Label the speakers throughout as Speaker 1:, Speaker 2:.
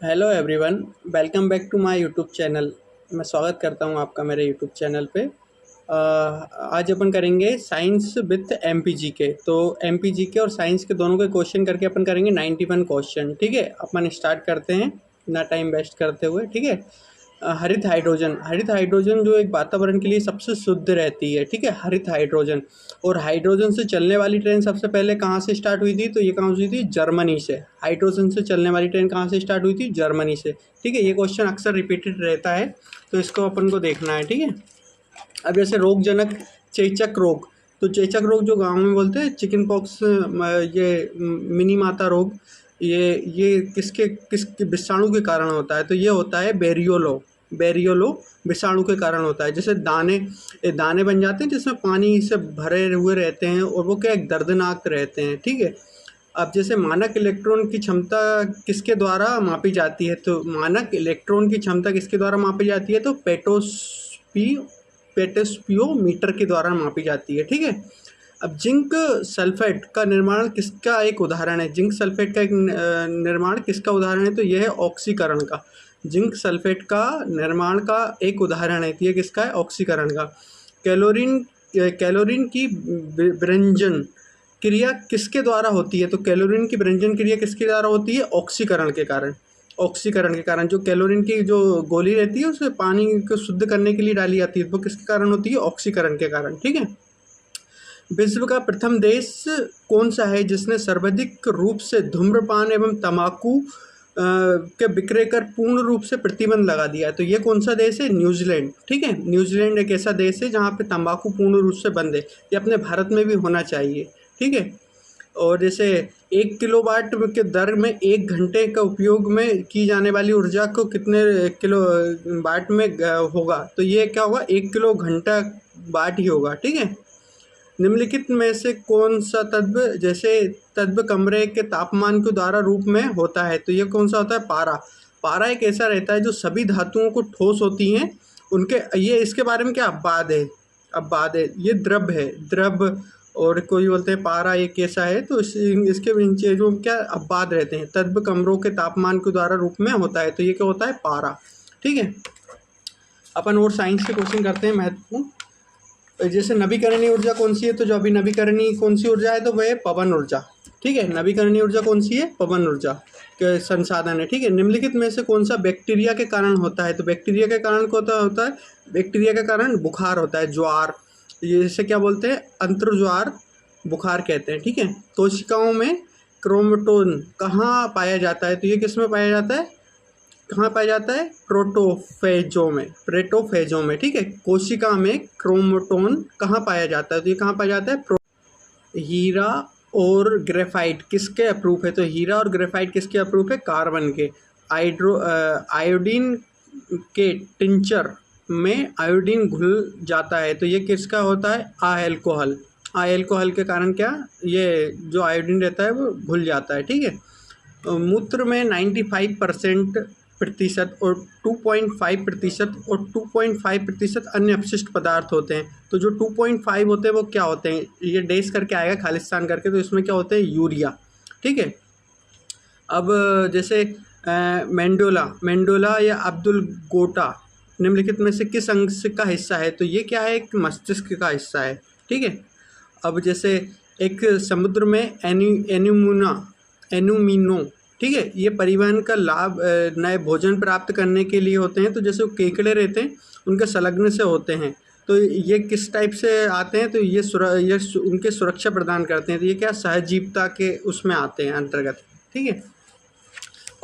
Speaker 1: Hello everyone, welcome back to my YouTube channel. मैं स्वागत करता हूं आपका मेरे यूट्यूब चैनल पे। आज अपन करेंगे साइंस विथ एमपीजीके। तो एमपीजीके और साइंस के दोनों के क्वेश्चन करके अपन करेंगे 91 क्वेश्चन। ठीक है, अपन स्टार्ट करते हैं ना टाइम वेस्ट करते हुए। ठीक है। हरित हाइड्रोजन जो एक वातावरण के लिए सबसे शुद्ध रहती है। ठीक है, हरित हाइड्रोजन। और हाइड्रोजन से चलने वाली ट्रेन सबसे पहले कहाँ से स्टार्ट हुई थी? तो ये कहाँ हुई थी? जर्मनी से। हाइड्रोजन से चलने वाली ट्रेन कहाँ से स्टार्ट हुई थी? जर्मनी से। ठीक है, ये क्वेश्चन अक्सर रिपीटेड रहता है, तो इसको अपन को देखना है। ठीक है। अब जैसे रोगजनक चेचक रोग, तो चेचक रोग जो गांव में बोलते हैं चिकन पॉक्स, ये मिनी माता रोग, ये किस विषाणु के कारण होता है? तो ये होता है बेरियोलो विषाणु के कारण होता है। जैसे दाने दाने बन जाते हैं जिसमें पानी से भरे हुए रहते हैं और वो क्या एक दर्दनाक रहते हैं। ठीक है। अब जैसे मानक इलेक्ट्रॉन की क्षमता किसके द्वारा मापी जाती है? तो मानक इलेक्ट्रॉन की क्षमता किसके द्वारा मापी जाती है? तो पेटोस्पियोमीटर के द्वारा मापी जाती है। ठीक है। अब जिंक सल्फेट का निर्माण किसका एक उदाहरण है? जिंक सल्फेट का एक निर्माण किसका उदाहरण है? तो यह है ऑक्सीकरण का। जिंक सल्फेट का निर्माण का एक उदाहरण है, तो ये किसका है? ऑक्सीकरण का। कैलोरीन की विरंजन क्रिया किसके द्वारा होती है? तो कैलोरीन की विरंजन क्रिया किसके द्वारा होती है? ऑक्सीकरण के कारण। ऑक्सीकरण के कारण जो कैलोरीन की जो गोली रहती है उसे पानी को शुद्ध करने के लिए डाली जाती है, वो किसके कारण होती है? ऑक्सीकरण के कारण। ठीक है। विश्व का प्रथम देश कौन सा है जिसने सर्वाधिक रूप से धूम्रपान एवं तंबाकू के विक्रय कर पूर्ण रूप से प्रतिबंध लगा दिया है? तो ये कौन सा देश है? न्यूजीलैंड। ठीक है, न्यूजीलैंड एक ऐसा देश है जहाँ पे तंबाकू पूर्ण रूप से बंद है। ये अपने भारत में भी होना चाहिए। ठीक है। और जैसे 1 किलोवाट के दर में 1 घंटे का उपयोग में की जाने वाली ऊर्जा को कितने किलो वाट में होगा? तो ये क्या होगा? 1 किलो घंटा वाट ही होगा। ठीक है। निम्नलिखित में से कौन सा तत्व जैसे तत्व कमरे के तापमान के द्वारा रूप में होता है? तो ये कौन सा होता है? पारा। पारा एक ऐसा रहता है जो सभी धातुओं को ठोस होती हैं उनके, ये इसके बारे में क्या अपवाद है, ये द्रव है, द्रव। और कोई बोलते हैं पारा एक ऐसा है, तो इसके नीचे जो क्या अपवाद रहते हैं, तत्व कमरों के तापमान के द्वारा रूप में होता है, तो ये क्या होता है? पारा। ठीक है। अपन और साइंस के क्वेश्चन करते हैं महत्वपूर्ण। जैसे नवीकरणीय ऊर्जा कौन सी है? तो जो अभी नवीकरणीय कौन सी ऊर्जा है? तो वह है पवन ऊर्जा। ठीक है, नवीकरणीय ऊर्जा कौन सी है? पवन ऊर्जा के संसाधन है। ठीक है। निम्नलिखित में से कौन सा बैक्टीरिया के कारण होता है? तो बैक्टीरिया के कारण कौन होता है? बैक्टीरिया के कारण बुखार होता है, ज्वार। ये इसे क्या बोलते हैं? अंतर्ज्वार बुखार कहते हैं। ठीक है। कोशिकाओं में क्रोमेटोन कहाँ पाया जाता है? तो ये किस में पाया जाता है? कहाँ पाया जाता है? प्रोटोफेजों में। ठीक है। कोशिका में क्रोमेटोन कहाँ पाया जाता है? तो ये कहाँ पाया जाता है? हीरा और ग्रेफाइट किसके अप्रूव है? तो हीरा और ग्रेफाइट किसके अप्रूव है? कार्बन के। आयोडीन के टिंचर में आयोडीन घुल जाता है, तो ये किसका होता है? अल्कोहल। अल्कोहल के कारण क्या, ये जो आयोडीन रहता है वो घुल जाता है। ठीक है। मूत्र में 95% और 2.5% और 2.5% अन्य अपशिष्ट पदार्थ होते हैं। तो जो 2.5 होते हैं वो क्या होते हैं? ये डैश करके आएगा, खालिस्तान करके, तो इसमें क्या होते हैं? यूरिया। ठीक है। अब जैसे मेंडोला या अब्दुल गोटा निम्नलिखित में से किस अंग का हिस्सा है? तो ये क्या है? एक मस्तिष्क का हिस्सा है। ठीक है। अब जैसे एक समुद्र में एनुमिनो, ठीक है, ये परिवहन का लाभ नए भोजन प्राप्त करने के लिए होते हैं। तो जैसे वो केकड़े रहते हैं उनके संलग्न से होते हैं, तो ये किस टाइप से आते हैं? तो ये उनके सुरक्षा प्रदान करते हैं। तो ये क्या सहजीवता के उसमें आते हैं अंतर्गत। ठीक है।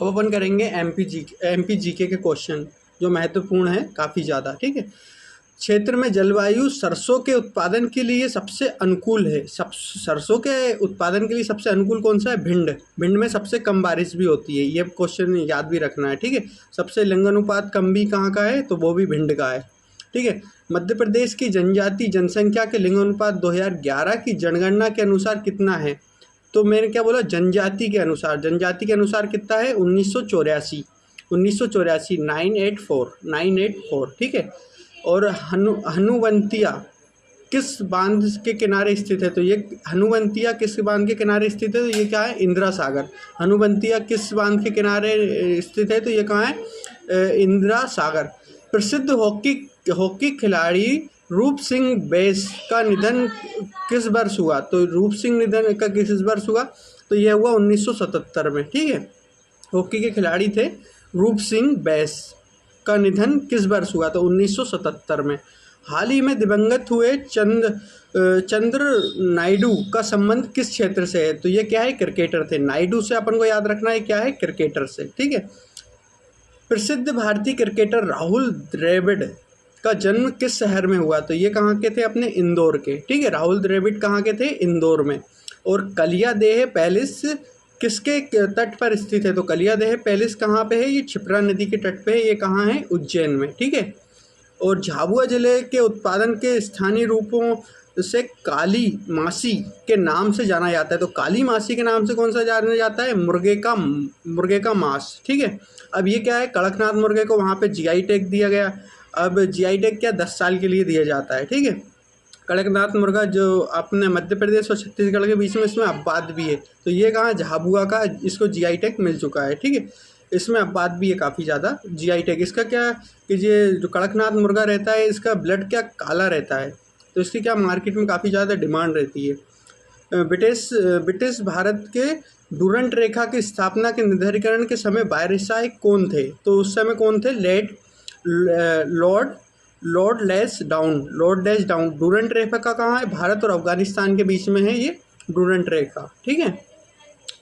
Speaker 1: अब अपन करेंगे एमपीजीके के क्वेश्चन जो महत्वपूर्ण है काफ़ी ज़्यादा। ठीक है। क्षेत्र में जलवायु सरसों के उत्पादन के लिए सबसे अनुकूल है। सरसों के उत्पादन के लिए सबसे अनुकूल कौन सा है? भिंड में सबसे कम बारिश भी होती है, ये क्वेश्चन याद भी रखना है। ठीक है। सबसे लिंगानुपात कम भी कहाँ का है? तो वो भी भिंड का है। ठीक है। मध्य प्रदेश की जनजाति जनसंख्या के लिंगानुपात 2011 की जनगणना के अनुसार कितना है? तो मैंने क्या बोला? जनजाति के अनुसार कितना है? 1984 984। ठीक है। और हनुवंतिया किस बांध के किनारे स्थित है? तो ये हनुवंतिया किस बांध के किनारे स्थित है? तो ये क्या है? इंदिरा सागर। हनुवंतिया किस बांध के किनारे स्थित है? तो ये कहाँ है? इंदिरा सागर। प्रसिद्ध हॉकी खिलाड़ी रूप सिंह बैस का निधन किस वर्ष हुआ? तो रूप सिंह निधन का किस वर्ष हुआ? तो यह हुआ 1977 में। ठीक है, हॉकी के खिलाड़ी थे रूप सिंह बैस का निधन किस वर्ष हुआ? तो 1977 में। हाल ही में दिवंगत हुए चंद्र नायडू का संबंध किस क्षेत्र से है? तो ये क्या है? क्रिकेटर थे। नायडू से अपन को याद रखना है क्या है? क्रिकेटर से। ठीक है। प्रसिद्ध भारतीय क्रिकेटर राहुल द्रविड़ का जन्म किस शहर में हुआ? तो ये कहाँ के थे? अपने इंदौर के। ठीक है, राहुल द्रविड़ कहाँ के थे? इंदौर में। और कलियादेह पैलेस किसके तट पर स्थित है? तो कलियादेह पैलेस कहाँ पे है? ये क्षिप्रा नदी के तट पे है। ये कहाँ है? उज्जैन में। ठीक है। और झाबुआ जिले के उत्पादन के स्थानीय रूपों से काली मासी के नाम से जाना जाता है। तो काली मासी के नाम से कौन सा जाना जाता है? मुर्गे का मांस। ठीक है। अब ये क्या है? कड़कनाथ मुर्गे को वहाँ पे जीआई टैग दिया गया। अब जीआई टैग क्या 10 साल के लिए दिया जाता है। ठीक है। कड़कनाथ मुर्गा जो अपने मध्य प्रदेश और छत्तीसगढ़ के बीच में, इसमें अपवाद भी है। तो ये कहाँ? झाबुआ का इसको जीआई टैग मिल चुका है। ठीक है, इसमें अपवाद भी है काफ़ी ज़्यादा। जीआई टैग इसका क्या कि ये जो कड़कनाथ मुर्गा रहता है इसका ब्लड क्या काला रहता है, तो इसकी क्या मार्केट में काफ़ी ज़्यादा डिमांड रहती है। ब्रिटिश भारत के डूरंट रेखा की स्थापना के निर्धारीकरण के समय वायसराय कौन थे? तो उस समय कौन थे? Lord dash down. डूरंट रेखा का कहाँ है? भारत और अफगानिस्तान के बीच में है ये डूरंट रेखा। ठीक है।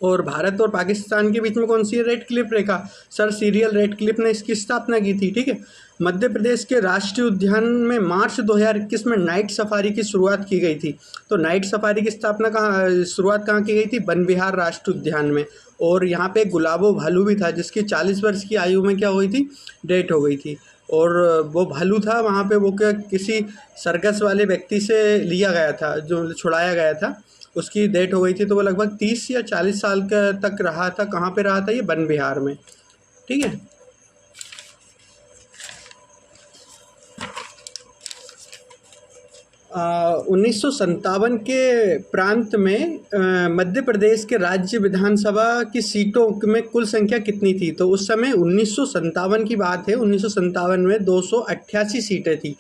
Speaker 1: और भारत और पाकिस्तान के बीच में कौन सी है? रेड क्लिफ रेखा। सर सीरियल रेड क्लिफ ने इसकी स्थापना की थी। ठीक है। मध्य प्रदेश के राष्ट्रीय उद्यान में मार्च 2021 में नाइट सफारी की शुरुआत की गई थी। तो नाइट सफारी की शुरुआत कहाँ की गई थी? वन विहार राष्ट्रीय उद्यान में। और यहाँ पे गुलाबो भालू भी था जिसकी 40 वर्ष की आयु में क्या हुई थी? डेथ हो गई थी। और वो भालू था वहाँ पे, वो क्या किसी सर्कस वाले व्यक्ति से लिया गया था, जो छुड़ाया गया था, उसकी डेथ हो गई थी। तो वो लगभग 30 या 40 साल का तक रहा था। कहाँ पे रहा था? ये वन विहार में। ठीक है। 1957 के प्रांत में मध्य प्रदेश के राज्य विधानसभा की सीटों में कुल संख्या कितनी थी? तो उस समय 1957 की बात है। 1957 में 288 सीटें थी।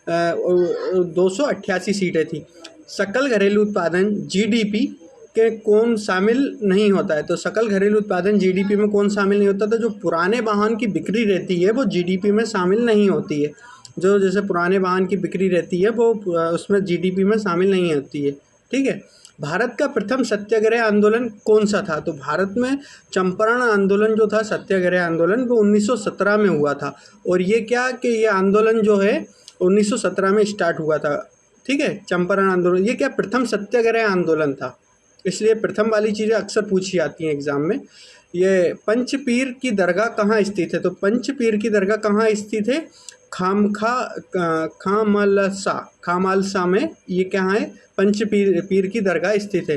Speaker 1: 288 सीटें थी। सकल घरेलू उत्पादन जीडीपी के कौन शामिल नहीं होता है? तो सकल घरेलू उत्पादन जीडीपी में कौन शामिल नहीं होता? तो जो पुराने वाहन की बिक्री रहती है वो जीडीपी में शामिल नहीं होती है। जो जैसे पुराने वाहन की बिक्री रहती है वो उसमें जीडीपी में शामिल नहीं होती है। ठीक है। भारत का प्रथम सत्याग्रह आंदोलन कौन सा था? तो भारत में चंपारण आंदोलन जो था, सत्याग्रह आंदोलन, वो 1917 में हुआ था। और ये क्या कि ये आंदोलन जो है 1917 में स्टार्ट हुआ था। ठीक है, चंपारण आंदोलन। ये क्या प्रथम सत्याग्रह आंदोलन था, इसलिए प्रथम वाली चीज़ें अक्सर पूछी जाती हैं एग्जाम में। ये पंचपीर की दरगाह कहाँ स्थित है? तो पंचपीर की दरगाह कहाँ स्थित है? खामलसा में। ये क्या है? पंचपीर की दरगाह स्थित है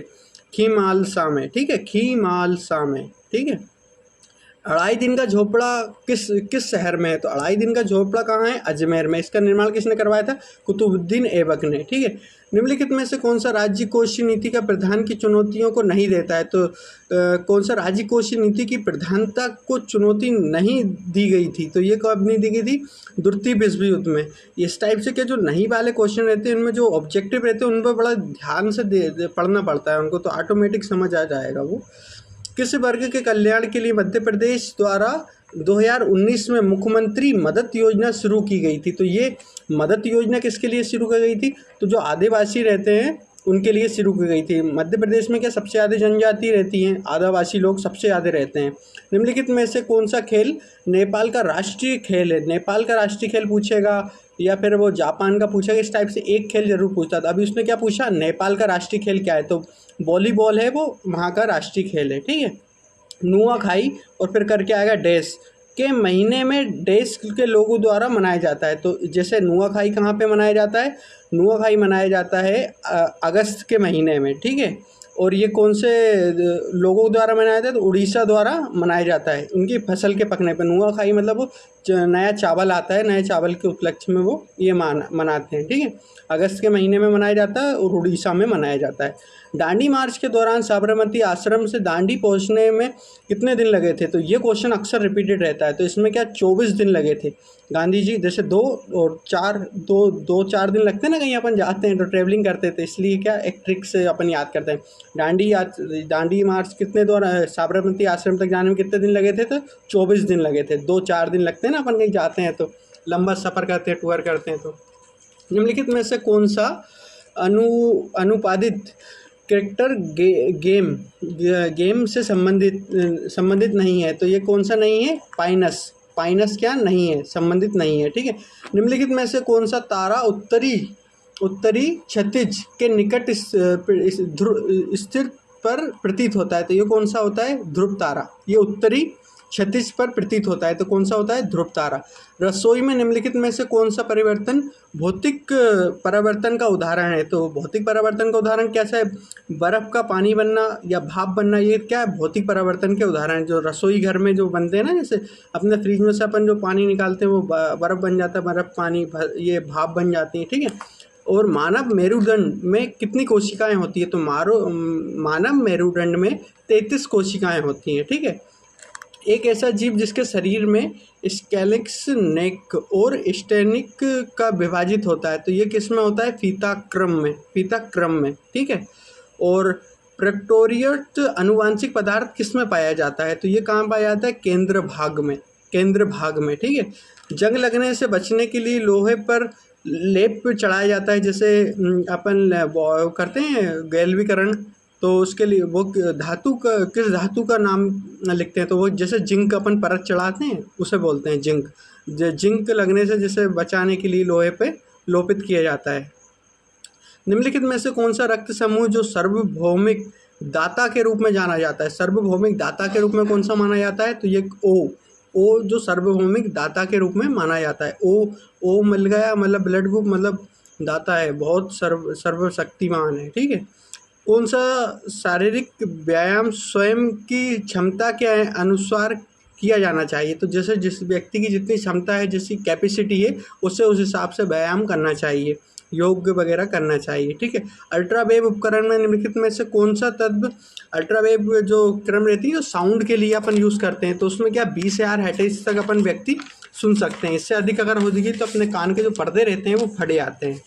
Speaker 1: खीमालसा में। ठीक है, खीमालसा में। ठीक है। अढ़ाई दिन का झोपड़ा किस शहर में है? तो अढ़ाई दिन का झोपड़ा कहाँ है? अजमेर में। इसका निर्माण किसने करवाया था? कुतुबुद्दीन ऐबक ने। ठीक है। निम्नलिखित में से कौन सा राज्य कोषीय नीति का प्रधान की चुनौतियों को नहीं देता है? तो कौन सा राज्य कोषीय नीति की प्रधानता को चुनौती नहीं दी गई थी? तो ये कब नहीं दी गई थी? द्वितीय विश्व युद्ध में। इस टाइप से क्या जो नहीं वाले क्वेश्चन रहते हैं उनमें जो ऑब्जेक्टिव रहते हैं उन पर बड़ा ध्यान से पढ़ना पड़ता है उनको, तो ऑटोमेटिक समझ आ जाएगा वो। किस वर्ग के कल्याण के लिए मध्य प्रदेश द्वारा 2019 में मुख्यमंत्री मदद योजना शुरू की गई थी? तो ये मदद योजना किसके लिए शुरू की गई थी? तो जो आदिवासी रहते हैं उनके लिए शुरू की गई थी। मध्य प्रदेश में क्या सबसे ज़्यादा जनजाति रहती हैं, आदिवासी लोग सबसे ज़्यादा रहते हैं। निम्नलिखित में से कौन सा खेल नेपाल का राष्ट्रीय खेल है? नेपाल का राष्ट्रीय खेल पूछेगा या फिर वो जापान का पूछेगा, इस टाइप से एक खेल जरूर पूछता था। अभी उसने क्या पूछा? नेपाल का राष्ट्रीय खेल क्या है? तो वॉलीबॉल है, वो वहाँ का राष्ट्रीय खेल है। ठीक है। नुआखाई और फिर करके आएगा डैश के महीने में डैश के लोगों द्वारा मनाया जाता है। तो जैसे नुआखाई कहाँ पे मनाया जाता है? नुआखाई मनाया जाता है अगस्त के महीने में। ठीक है। और ये कौन से लोगों द्वारा मनाया जाता है? तो उड़ीसा द्वारा मनाया जाता है उनकी फसल के पकने पर। नुआखाई मतलब वो नया चावल आता है, नए चावल के उपलक्ष्य में वो ये मनाते हैं। ठीक है, अगस्त के महीने में मनाया जाता है और उड़ीसा में मनाया जाता है। दांडी मार्च के दौरान साबरमती आश्रम से दांडी पहुंचने में कितने दिन लगे थे? तो ये क्वेश्चन अक्सर रिपीटेड रहता है। तो इसमें क्या 24 दिन लगे थे गांधी जी। जैसे 2 4 दिन लगते हैं ना, कहीं अपन जाते हैं तो ट्रैवलिंग करते थे, इसलिए क्या एक ट्रिक से अपन याद करते हैं। दांडी मार्च कितने साबरमती आश्रम तक जाने में कितने दिन लगे थे? तो 24 दिन लगे थे। 2 4 दिन लगते हैं ना अपन कहीं जाते हैं तो, लंबा सफ़र करते हैं, टूर करते हैं। तो निम्नलिखित में से कौन सा अनुपादित कैरेक्टर गेम से संबंधित नहीं है? तो ये कौन सा नहीं है? पाइनस क्या नहीं है, संबंधित नहीं है। ठीक है, निम्नलिखित में से कौन सा तारा उत्तरी क्षितिज के निकट स्थिर पर प्रतीत होता है? तो ये कौन सा होता है? ध्रुव तारा। ये उत्तरी क्षितिज पर प्रतीत होता है, तो कौन सा होता है? ध्रुव तारा। रसोई में निम्नलिखित में से कौन सा परिवर्तन भौतिक परिवर्तन का उदाहरण है? तो भौतिक परिवर्तन का उदाहरण कैसा है? बर्फ़ का पानी बनना या भाप बनना, ये क्या है? भौतिक परिवर्तन के उदाहरण जो रसोई घर में जो बनते हैं ना, जैसे अपने फ्रिज में से अपन जो पानी निकालते हैं वो बर्फ़ बन जाता है, बर्फ़ पानी ये भाप बन जाती है। ठीक है, और मानव मेरुदंड में कितनी कोशिकाएं होती है? तो मानव मेरुदंड में 33 कोशिकाएं होती हैं। ठीक है, एक ऐसा जीव जिसके शरीर में स्केलेक्स, नेक और स्टेनिक का विभाजित होता है, तो ये किस में होता है? फीताक्रम में। ठीक है, और प्रोकैरियोट अनुवांशिक पदार्थ किस में पाया जाता है? तो ये कहाँ पाया जाता है? केंद्र भाग में। ठीक है, जंग लगने से बचने के लिए लोहे पर लेप चढ़ाया जाता है, जैसे अपन करते हैं गैल्वीकरण, तो उसके लिए वो किस धातु का नाम लिखते हैं? तो वो जैसे जिंक अपन परत चढ़ाते हैं उसे बोलते हैं जिंक। जिंक लगने से जैसे बचाने के लिए लोहे पे लोपित किया जाता है। निम्नलिखित में से कौन सा रक्त समूह जो सार्वभौमिक दाता के रूप में जाना जाता है? सार्वभौमिक दाता के रूप में कौन सा माना जाता है? तो ये ओ जो सार्वभौमिक दाता के रूप में माना जाता है। ओ मिल गया, मतलब ब्लड ग्रुप, मतलब दाता है, बहुत सर्वशक्तिमान है। ठीक है, कौन सा शारीरिक व्यायाम स्वयं की क्षमता के अनुसार किया जाना चाहिए? तो जैसे जिस व्यक्ति की जितनी क्षमता है, जिसकी कैपेसिटी है, उससे उस हिसाब से व्यायाम करना चाहिए, योग वगैरह करना चाहिए। ठीक है, अल्ट्रावेव उपकरण में निम्नलिखित में से कौन सा तत्व, अल्ट्रावेव जो क्रम रहती है जो साउंड के लिए अपन यूज़ करते हैं, तो उसमें क्या 20,000 हर्ट्ज तक अपन व्यक्ति सुन सकते हैं। इससे अधिक अगर हो जाएगी तो अपने कान के जो पर्दे रहते हैं वो फट जाते हैं।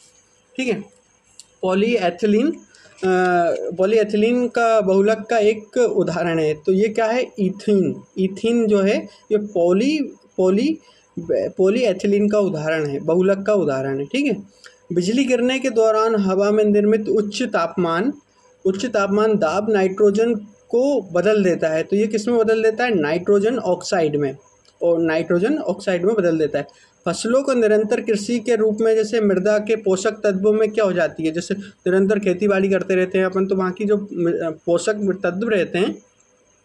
Speaker 1: ठीक है, पॉलीएथिलीन का बहुलक का एक उदाहरण है, तो ये क्या है? ईथीन जो है ये पॉलीएथिलीन का उदाहरण है, बहुलक का उदाहरण है। ठीक है, बिजली गिरने के दौरान हवा में निर्मित उच्च तापमान दाब नाइट्रोजन को बदल देता है, तो ये किस में बदल देता है? नाइट्रोजन ऑक्साइड में, और नाइट्रोजन ऑक्साइड में बदल देता है। फसलों को निरंतर कृषि के रूप में जैसे मृदा के पोषक तत्वों में क्या हो जाती है? जैसे निरंतर खेतीबाड़ी करते रहते हैं अपन, तो वहाँ की जो पोषक तत्व रहते हैं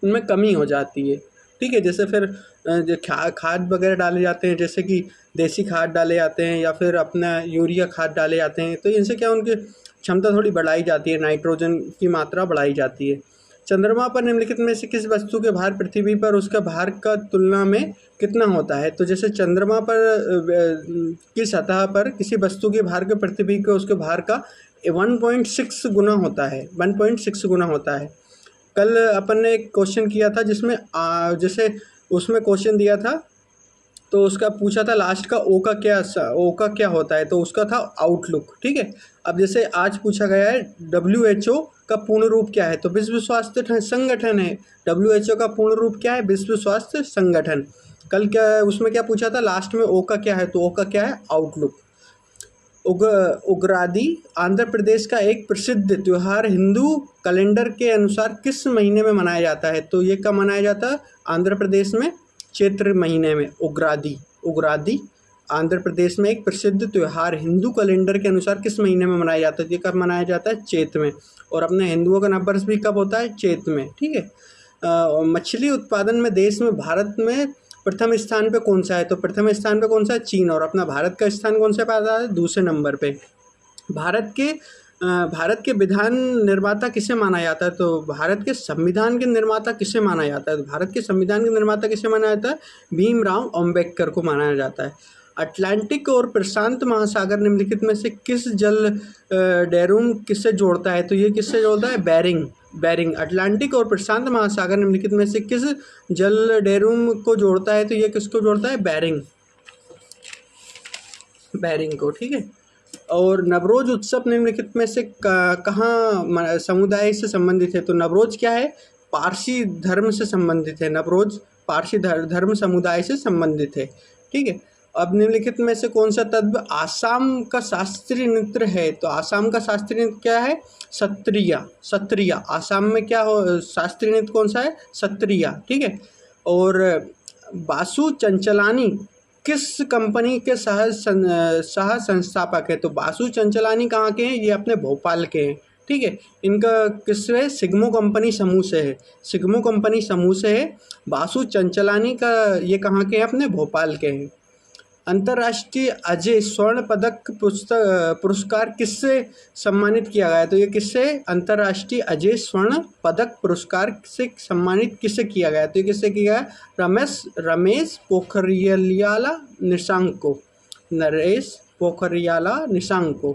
Speaker 1: उनमें कमी हो जाती है। ठीक है, जैसे फिर जो खाद वगैरह डाले जाते हैं, जैसे कि देसी खाद डाले जाते हैं या फिर अपना यूरिया खाद डाले जाते हैं, तो इनसे क्या उनकी क्षमता थोड़ी बढ़ाई जाती है, नाइट्रोजन की मात्रा बढ़ाई जाती है। चंद्रमा पर निम्नलिखित में से किस वस्तु के भार पृथ्वी पर उसका भार का तुलना में कितना होता है? तो जैसे चंद्रमा पर की सतह पर किसी वस्तु के भार के पृथ्वी के उसके भार का 1.6 गुना होता है, 1.6 गुना होता है। कल अपन ने एक क्वेश्चन किया था जिसमें जैसे उसमें क्वेश्चन दिया था, तो उसका पूछा था लास्ट का ओ का क्या होता है? तो उसका था आउटलुक। ठीक है, अब जैसे आज पूछा गया है WHO का पूर्ण रूप क्या है? तो विश्व स्वास्थ्य संगठन है। WHO का पूर्ण रूप क्या है? विश्व स्वास्थ्य संगठन। कल क्या उसमें क्या पूछा था लास्ट में? ओ का क्या है? तो ओ का क्या है? आउटलुक। उगादि आंध्र प्रदेश का एक प्रसिद्ध त्यौहार हिंदू कैलेंडर के अनुसार किस महीने में मनाया जाता है? तो ये कब मनाया जाता है? आंध्र प्रदेश में चैत्र महीने में। उगादि आंध्र प्रदेश में एक प्रसिद्ध त्यौहार हिंदू कैलेंडर के अनुसार किस महीने में मनाया जाता है? ये कब मनाया जाता है? चैत्र में। और अपने हिंदुओं का नववर्ष भी कब होता है? चैत्र में। ठीक है, मछली उत्पादन में देश में भारत में प्रथम स्थान पे कौन सा है? तो प्रथम स्थान पे कौन सा है? चीन। और अपना भारत का स्थान कौन सा पाता है? दूसरे नंबर पे। भारत के भारत के विधान निर्माता किसे माना जाता है? तो भारत के संविधान के निर्माता किसे माना जाता है? तो भारत के संविधान के निर्माता किसे माना जाता है? भीमराव अम्बेडकर को माना जाता है। अटलांटिक और प्रशांत महासागर निम्नलिखित में से किस जल डैरूम किससे जोड़ता है? तो ये किससे जोड़ता है? बेरिंग। अटलांटिक और प्रशांत महासागर निम्नलिखित में से किस जल डैरूम को जोड़ता है? तो ये किसको जोड़ता है? बेरिंग को, ठीक है। और नवरोज उत्सव निम्नलिखित में से कहाँ समुदाय से संबंधित है? तो नवरोज क्या है? पारसी धर्म से संबंधित है। नवरोज पारसी धर्म समुदाय से संबंधित है, ठीक है। अब निम्नलिखित में से कौन सा तत्व आसाम का शास्त्रीय नृत्य है? तो आसाम का शास्त्रीय नृत्य क्या है? सत्रिया। आसाम में क्या हो शास्त्रीय नृत्य कौन सा है? सत्रिया, ठीक है। और बासु चंचलानी किस कंपनी के सह संस्थापक है? तो बासु चंचलानी कहाँ के हैं? ये अपने भोपाल के हैं, ठीक है। इनका किससे? सिग्मो कंपनी समूह से है। सिग्मो कंपनी समूह से है। बासु चंचलानी का ये कहाँ के हैं? अपने भोपाल के हैं। अंतर्राष्ट्रीय अजय स्वर्ण पदक पुरस्कार किससे सम्मानित किया गया है? तो ये किससे? अंतर्राष्ट्रीय अजय स्वर्ण पदक पुरस्कार से सम्मानित किससे किया गया है? तो ये किससे किया गया? रमेश पोखरियाला निशंक को।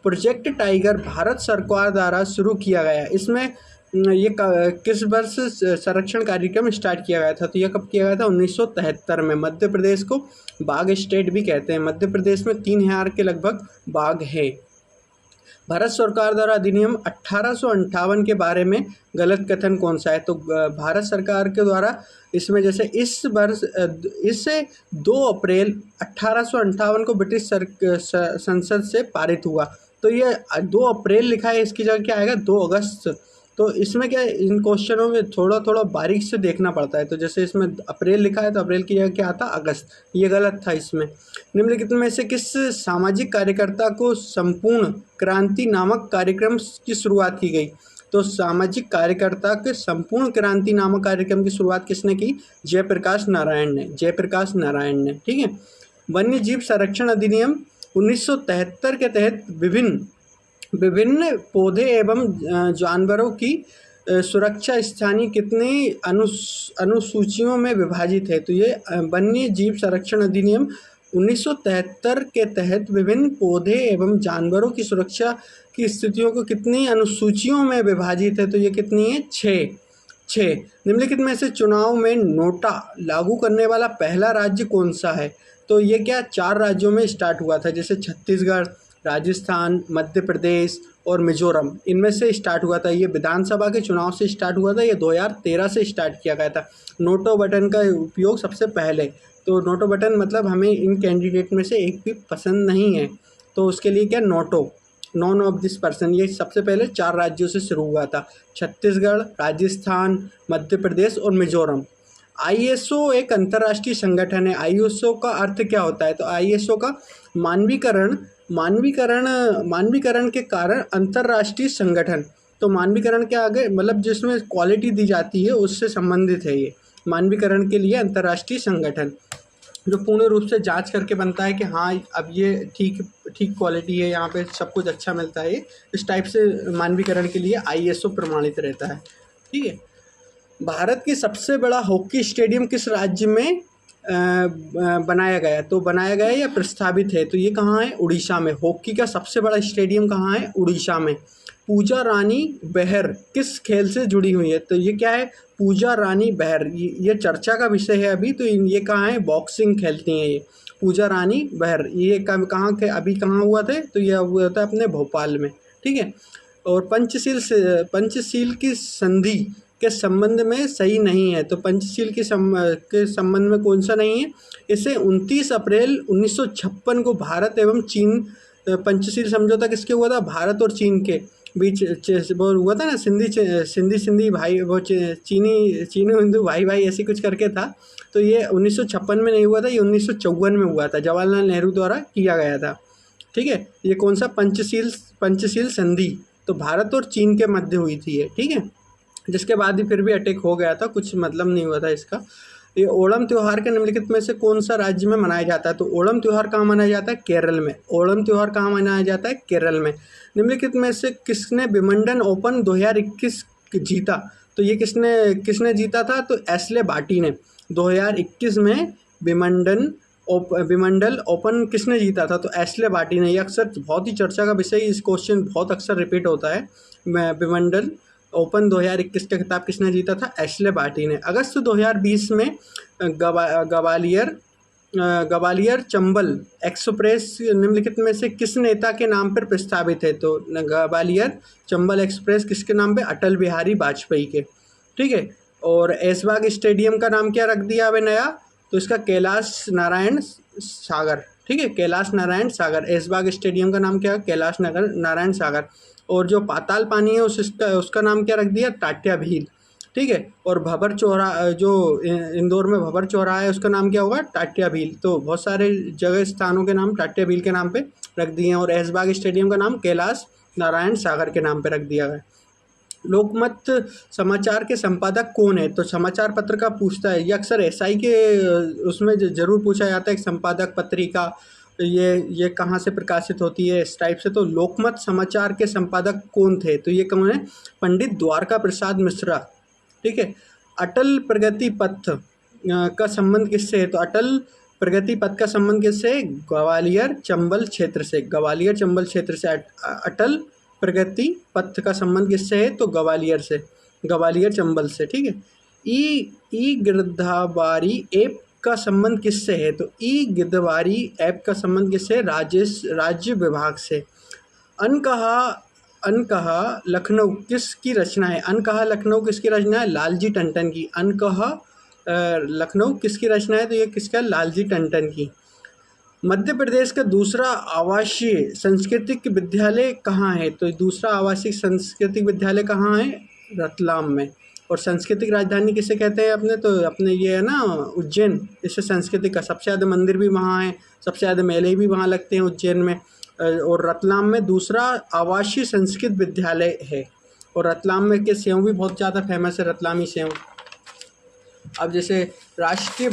Speaker 1: प्रोजेक्ट टाइगर भारत सरकार द्वारा शुरू किया गया। इसमें ये किस वर्ष संरक्षण कार्यक्रम स्टार्ट किया गया था? तो यह कब किया गया था? 1973 में। मध्य प्रदेश को बाघ स्टेट भी कहते हैं। मध्य प्रदेश में 3000 के लगभग बाघ हैं। भारत सरकार द्वारा अधिनियम 1858 के बारे में गलत कथन कौन सा है? तो भारत सरकार के द्वारा इसमें जैसे इस वर्ष इससे 2 अप्रैल 1858 को ब्रिटिश संसद से पारित हुआ। तो ये 2 अप्रैल लिखा है, इसकी जगह क्या आएगा? 2 अगस्त। तो इसमें क्या है? इन क्वेश्चनों में थोड़ा बारीक से देखना पड़ता है। तो जैसे इसमें अप्रैल लिखा है तो अप्रैल की जगह क्या आता? अगस्त। ये गलत था इसमें। निम्नलिखित में से किस सामाजिक कार्यकर्ता को संपूर्ण क्रांति नामक कार्यक्रम की शुरुआत की गई? तो सामाजिक कार्यकर्ता के संपूर्ण क्रांति नामक कार्यक्रम की शुरुआत किसने की? जयप्रकाश नारायण ने, ठीक है। वन्य जीव संरक्षण अधिनियम 1973 के तहत विभिन्न पौधे एवं जानवरों की सुरक्षा स्थानीय कितनी अनुसूचियों में विभाजित है? तो ये वन्य जीव संरक्षण अधिनियम 1973 के तहत विभिन्न पौधे एवं जानवरों की सुरक्षा की स्थितियों को कितनी अनुसूचियों में विभाजित है? तो ये कितनी है? 6। निम्नलिखित में से चुनाव में नोटा लागू करने वाला पहला राज्य कौन सा है? तो ये क्या 4 राज्यों में स्टार्ट हुआ था, जैसे छत्तीसगढ़, राजस्थान, मध्य प्रदेश और मिजोरम, इनमें से स्टार्ट हुआ था। ये विधानसभा के चुनाव से स्टार्ट हुआ था। ये 2013 से स्टार्ट किया गया था। नोटो बटन का उपयोग सबसे पहले। तो नोटो बटन मतलब हमें इन कैंडिडेट में से एक भी पसंद नहीं है, तो उसके लिए क्या? None of this person. ये सबसे पहले 4 राज्यों से शुरू हुआ था, छत्तीसगढ़, राजस्थान, मध्य प्रदेश और मिजोरम। ISO एक अंतर्राष्ट्रीय संगठन है। ISO का अर्थ क्या होता है? तो ISO का मानवीकरण के कारण अंतर्राष्ट्रीय संगठन। तो मानवीकरण के आगे मतलब जिसमें क्वालिटी दी जाती है उससे संबंधित है ये मानवीकरण के लिए अंतर्राष्ट्रीय संगठन, जो पूर्ण रूप से जांच करके बनता है कि हाँ अब ये ठीक क्वालिटी है, यहाँ पे सब कुछ अच्छा मिलता है। इस टाइप से मानवीकरण के लिए ISO प्रमाणित रहता है, ठीक है। भारत की सबसे बड़ा हॉकी स्टेडियम किस राज्य में बनाया गया? तो बनाया गया या प्रस्तावित है? तो ये कहाँ है? उड़ीसा में। हॉकी का सबसे बड़ा स्टेडियम कहाँ है? उड़ीसा में। पूजा रानी बेहर किस खेल से जुड़ी हुई है? तो ये क्या है? पूजा रानी बेहर, ये चर्चा का विषय है अभी। तो ये कहाँ है? बॉक्सिंग खेलती हैं ये पूजा रानी बेहर। ये कहाँ के अभी कहाँ हुआ थे? तो ये हुआ था अपने भोपाल में, ठीक है। और पंचशील की संधि के संबंध में सही नहीं है। तो पंचशील के संबंध में कौन सा नहीं है? इसे 29 अप्रैल 1956 को भारत एवं चीन पंचशील समझौता किसके हुआ था? भारत और चीन के बीच वो हुआ था ना, सिंधी भाई, वो चीनी हिंदू भाई ऐसी कुछ करके था। तो ये 1956 में नहीं हुआ था, ये 1954 में हुआ था, जवाहरलाल नेहरू द्वारा किया गया था, ठीक है। ये कौन सा? पंचशील संधि तो भारत और चीन के मध्य हुई थी ये, ठीक है। जिसके बाद ही फिर भी अटैक हो गया था, कुछ मतलब नहीं हुआ था इसका। ये ओणम त्यौहार के निम्नलिखित में से कौन सा राज्य में मनाया जाता है? तो ओणम त्यौहार कहाँ मनाया जाता है? केरल में। ओणम त्यौहार कहाँ मनाया जाता है? केरल में। निम्नलिखित में से किसने विंबलडन ओपन 2021 जीता? तो ये किसने किसने जीता था? तो एशले बार्टी ने 2021 में विंबलडन ओपन किसने जीता था? तो एशले बार्टी ने। ये अक्सर बहुत ही चर्चा का विषय, इस क्वेश्चन बहुत अक्सर रिपीट होता है। विंबलडन ओपन 2021 का खिताब किसने जीता था? एशले बार्टी ने। अगस्त 2020 में ग्वालियर चंबल एक्सप्रेस निम्नलिखित में से किस नेता के नाम पर प्रस्तावित है? तो ग्वालियर चंबल एक्सप्रेस किसके नाम पे? अटल बिहारी वाजपेयी के। ठीक है। और ऐशबाग स्टेडियम का नाम क्या रख दिया अब नया? तो इसका कैलाश नारायण सागर। ठीक है, कैलाश नारायण सागर। ऐशबाग स्टेडियम का नाम क्या है? कैलाश नारायण सागर। और जो पाताल पानी है उसका नाम क्या रख दिया? टाट्या भील। ठीक है। और भंवर चौराहा, जो इंदौर में भंवर चौराहा है, उसका नाम क्या होगा? टाट्या भील। तो बहुत सारे जगह स्थानों के नाम टाट्या भील के नाम पे रख दिए हैं। और ऐशबाग स्टेडियम का नाम कैलाश नारायण सागर के नाम पे रख दिया गया। लोकमत समाचार के संपादक कौन है? तो समाचार पत्र का पूछता है, ये अक्सर एसआई के उसमें जरूर पूछा जाता है कि संपादक पत्रिका ये कहाँ से प्रकाशित होती है, इस टाइप से। तो लोकमत समाचार के संपादक कौन थे? तो ये कौन है? पंडित द्वारका प्रसाद मिश्रा। ठीक है। अटल प्रगति पथ का संबंध किससे है? तो अटल प्रगति पथ का संबंध किससे? ग्वालियर चंबल क्षेत्र से। ग्वालियर चंबल क्षेत्र से अटल प्रगति पथ का संबंध किससे है? तो ग्वालियर से, ग्वालियर चंबल से। ठीक है। ई गिरधाबारी ऐप का संबंध किससे है? तो ई गिरधाबारी ऐप का संबंध किससे है? राज्य विभाग से। अनकहा लखनऊ किसकी रचना है? अनकहा लखनऊ किसकी रचना है? लालजी टंडन की। अनकहा लखनऊ किसकी रचना है? तो ये किसका? लालजी टंडन की। मध्य प्रदेश का दूसरा आवासीय सांस्कृतिक विद्यालय कहाँ है? तो दूसरा आवासीय सांस्कृतिक विद्यालय कहाँ है? रतलाम में। और सांस्कृतिक राजधानी किसे कहते हैं अपने? तो अपने ये है ना उज्जैन। इससे संस्कृति का सबसे ज़्यादा मंदिर भी वहाँ है, सबसे ज़्यादा मेले भी वहाँ लगते हैं उज्जैन में। और रतलाम में दूसरा आवासीय संस्कृत विद्यालय है। और रतलाम में के सेव भी बहुत ज़्यादा फेमस है, रतलामी सेव। अब जैसे राष्ट्रीय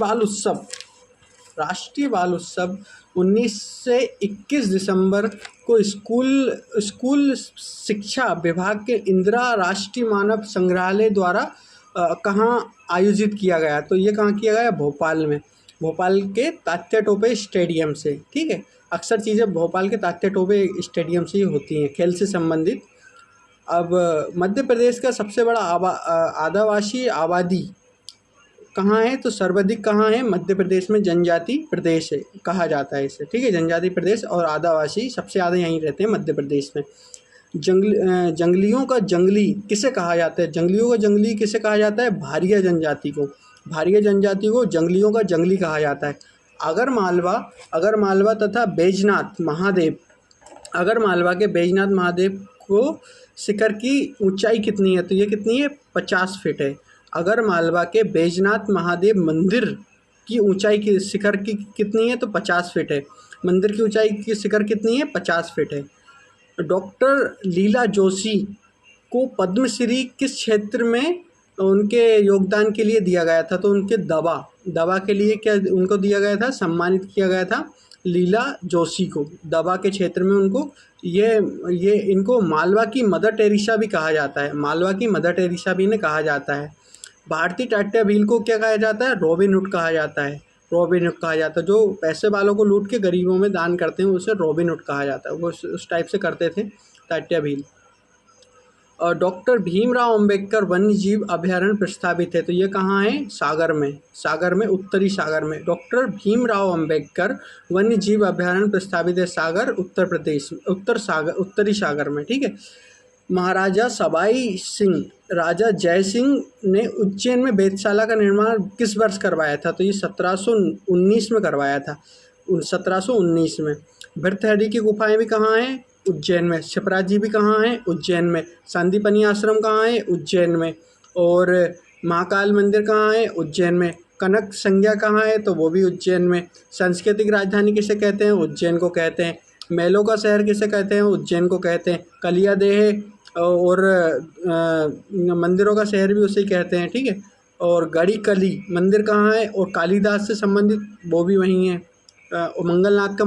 Speaker 1: बाल उत्सव 19 से 21 दिसंबर को स्कूल शिक्षा विभाग के इंदिरा राष्ट्रीय मानव संग्रहालय द्वारा कहाँ आयोजित किया गया? तो ये कहाँ किया गया? भोपाल में, भोपाल के तात्या टोपे स्टेडियम से। ठीक है। अक्सर चीज़ें भोपाल के तात्या टोपे स्टेडियम से ही होती हैं, खेल से संबंधित। अब मध्य प्रदेश का सबसे बड़ा आदिवासी आबादी कहाँ है? तो सर्वाधिक कहाँ है? मध्य प्रदेश में। जनजाति प्रदेश है कहा जाता है इसे। ठीक है। जनजाति प्रदेश और आदिवासी सबसे ज़्यादा यहीं रहते हैं मध्य प्रदेश में। जंगलियों का जंगली किसे कहा जाता है? जंगलियों का जंगली किसे कहा जाता है? भारिया जनजाति को। भारिया जनजाति को जंगलियों का जंगली कहा जाता है। अगर मालवा तथा बैजनाथ महादेव, अगर मालवा के बैजनाथ महादेव को शिखर की ऊंचाई कितनी है? तो ये कितनी है? 50 फीट है। अगर मालवा के बैजनाथ महादेव मंदिर की ऊंचाई की शिखर की कितनी है? तो 50 फीट है। मंदिर की ऊंचाई की शिखर कितनी है? 50 फीट है। डॉक्टर लीला जोशी को पद्मश्री किस क्षेत्र में उनके योगदान के लिए दिया गया था? तो उनके दवा के लिए क्या उनको दिया गया था? सम्मानित किया गया था लीला जोशी को। दवा के क्षेत्र में उनको ये इनको मालवा की मदर टेरेसा भी कहा जाता है। मालवा की मदर टेरेसा भी इन्हें कहा जाता है। भारतीय टाट्या भील को क्या कहा जाता है? रॉबिन हुड कहा जाता है। रॉबिन हुड कहा जाता है। जो पैसे वालों को लूट के गरीबों में दान करते हैं उसे रॉबिन हुड कहा जाता है। वो उस टाइप से करते थे टाट्या भील। और डॉक्टर भीमराव अंबेडकर वन्य जीव अभयारण्य प्रस्तावित है। तो ये कहाँ है? सागर में, उत्तरी सागर में। डॉक्टर भीमराव अंबेडकर वन्य जीव अभयारण्य प्रस्तावित है सागर, उत्तर प्रदेश, उत्तरी सागर में। ठीक है। महाराजा सवाई सिंह, राजा जय सिंह ने उज्जैन में वेधशाला का निर्माण किस वर्ष करवाया था? तो ये 1719 में करवाया था। 1719 में। भृतहरि की गुफाएं भी कहाँ हैं? उज्जैन में। शिप्रा जी भी कहाँ हैं? उज्जैन में। संदीपनी आश्रम कहाँ है? उज्जैन में। और महाकाल मंदिर कहाँ है? उज्जैन में। कनक संज्ञा कहाँ है? तो वो भी उज्जैन में। सांस्कृतिक राजधानी किसे कहते हैं? उज्जैन को कहते हैं। मेलों का शहर किसे कहते हैं? उज्जैन को कहते हैं। कलियादेह और मंदिरों का शहर भी उसे कहते हैं। ठीक है। और गढ़ीकली मंदिर कहाँ है, और कालिदास से संबंधित वो भी वहीं है। और मंगलनाथ का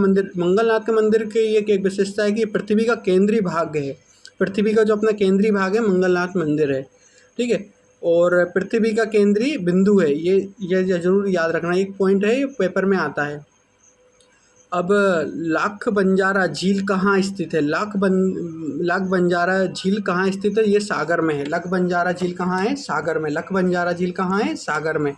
Speaker 1: मंदिर की एक विशेषता है कि पृथ्वी का केंद्रीय भाग है, पृथ्वी का जो अपना केंद्रीय भाग है मंगलनाथ मंदिर है, ठीक है। और पृथ्वी का केंद्रीय बिंदु है, ये जरूर याद रखना, एक पॉइंट है, ये पेपर में आता है। अब लाख बंजारा झील कहाँ स्थित है, लाख बंजारा झील कहाँ स्थित है, ये सागर में है। लाख बंजारा झील कहाँ है, सागर में। लाख बंजारा झील कहाँ है, सागर में।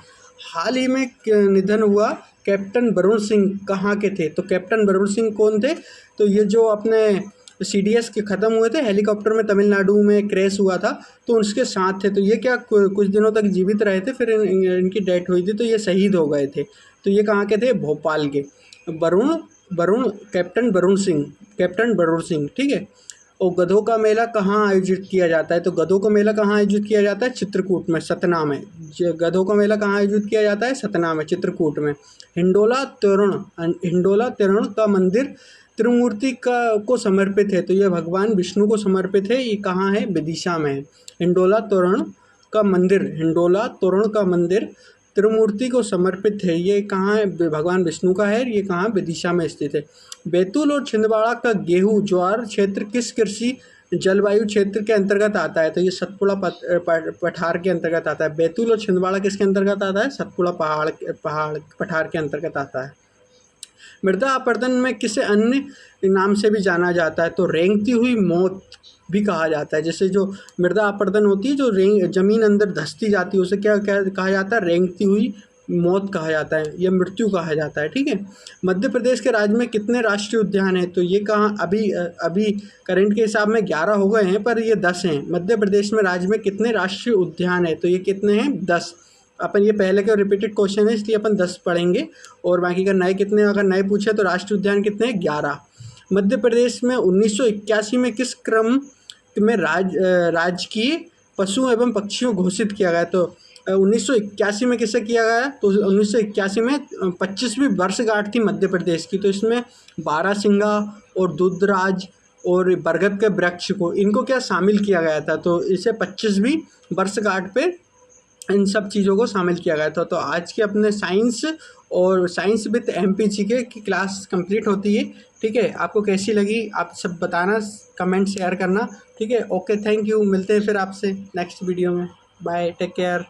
Speaker 1: हाल ही में निधन हुआ कैप्टन वरुण सिंह कहाँ के थे, तो कैप्टन वरुण सिंह कौन थे, तो ये जो अपने CDS के ख़त्म हुए थे, हेलीकॉप्टर में तमिलनाडु में क्रैश हुआ था, तो उसके साथ थे। तो ये क्या कुछ दिनों तक जीवित रहे थे, फिर इनकी डेथ हुई थी, तो ये शहीद हो गए थे। तो ये कहाँ के थे, भोपाल के। कैप्टन वरुण सिंह, ठीक है। और गधों का मेला कहाँ आयोजित किया जाता है, तो गधों का मेला कहाँ आयोजित किया जाता है, चित्रकूट में, सतना में। गधों का मेला कहाँ आयोजित किया जाता है, सतना में, चित्रकूट में। हिंडोला तोरण का मंदिर त्रिमूर्ति को समर्पित है, तो ये भगवान विष्णु को समर्पित है। ये कहाँ है, विदिशा में है। हिंडोला तोरण का मंदिर त्रिमूर्ति को समर्पित है, ये कहाँ है, भगवान विष्णु का है। ये कहाँ, विदिशा में स्थित है। बैतूल और छिंदवाड़ा का गेहूं ज्वार क्षेत्र किस कृषि जलवायु क्षेत्र के अंतर्गत आता है, तो ये सतपुड़ा पठार के अंतर्गत आता है। बैतूल और छिंदवाड़ा किसके अंतर्गत आता है, सतपुड़ा पठार के अंतर्गत आता है। मृदा अपरदन में किसे अन्य नाम से भी जाना जाता है, तो रेंगती हुई मौत भी कहा जाता है। जैसे जो मृदा अपरदन होती है, जो जमीन अंदर धंसती जाती है, उसे क्या कहा जाता है, रेंगती हुई मौत कहा जाता है, या मृत्यु कहा जाता है, ठीक है। मध्य प्रदेश के राज्य में कितने राष्ट्रीय उद्यान हैं, तो ये कहाँ, अभी करंट के हिसाब में 11 हो गए हैं, पर ये 10 हैं। मध्य प्रदेश में राज्य में कितने राष्ट्रीय उद्यान हैं, तो ये कितने हैं, 10। अपन ये पहले का रिपीटेड क्वेश्चन है, इसलिए अपन 10 पढ़ेंगे, और बाकी का अगर नए पूछे तो राष्ट्रीय उद्यान कितने हैं, 11। मध्य प्रदेश में 1981 में किस क्रम में राजकीय पशु एवं पक्षियों घोषित किया गया, तो 1981 में किसे किया गया, तो 1981 में 25वीं वर्षगांठ थी मध्य प्रदेश की, तो इसमें बारहसिंगा और दूधराज और बरगद के वृक्ष को, इनको क्या शामिल किया गया था, तो इसे 25वीं वर्षगांठ पे इन सब चीज़ों को शामिल किया गया था। तो आज के अपने साइंस विद MPGK की क्लास कंप्लीट होती है, ठीक है। आपको कैसी लगी आप सब बताना, कमेंट शेयर करना, ठीक है। ओके, थैंक यू, मिलते हैं फिर आपसे नेक्स्ट वीडियो में। Bye, take care.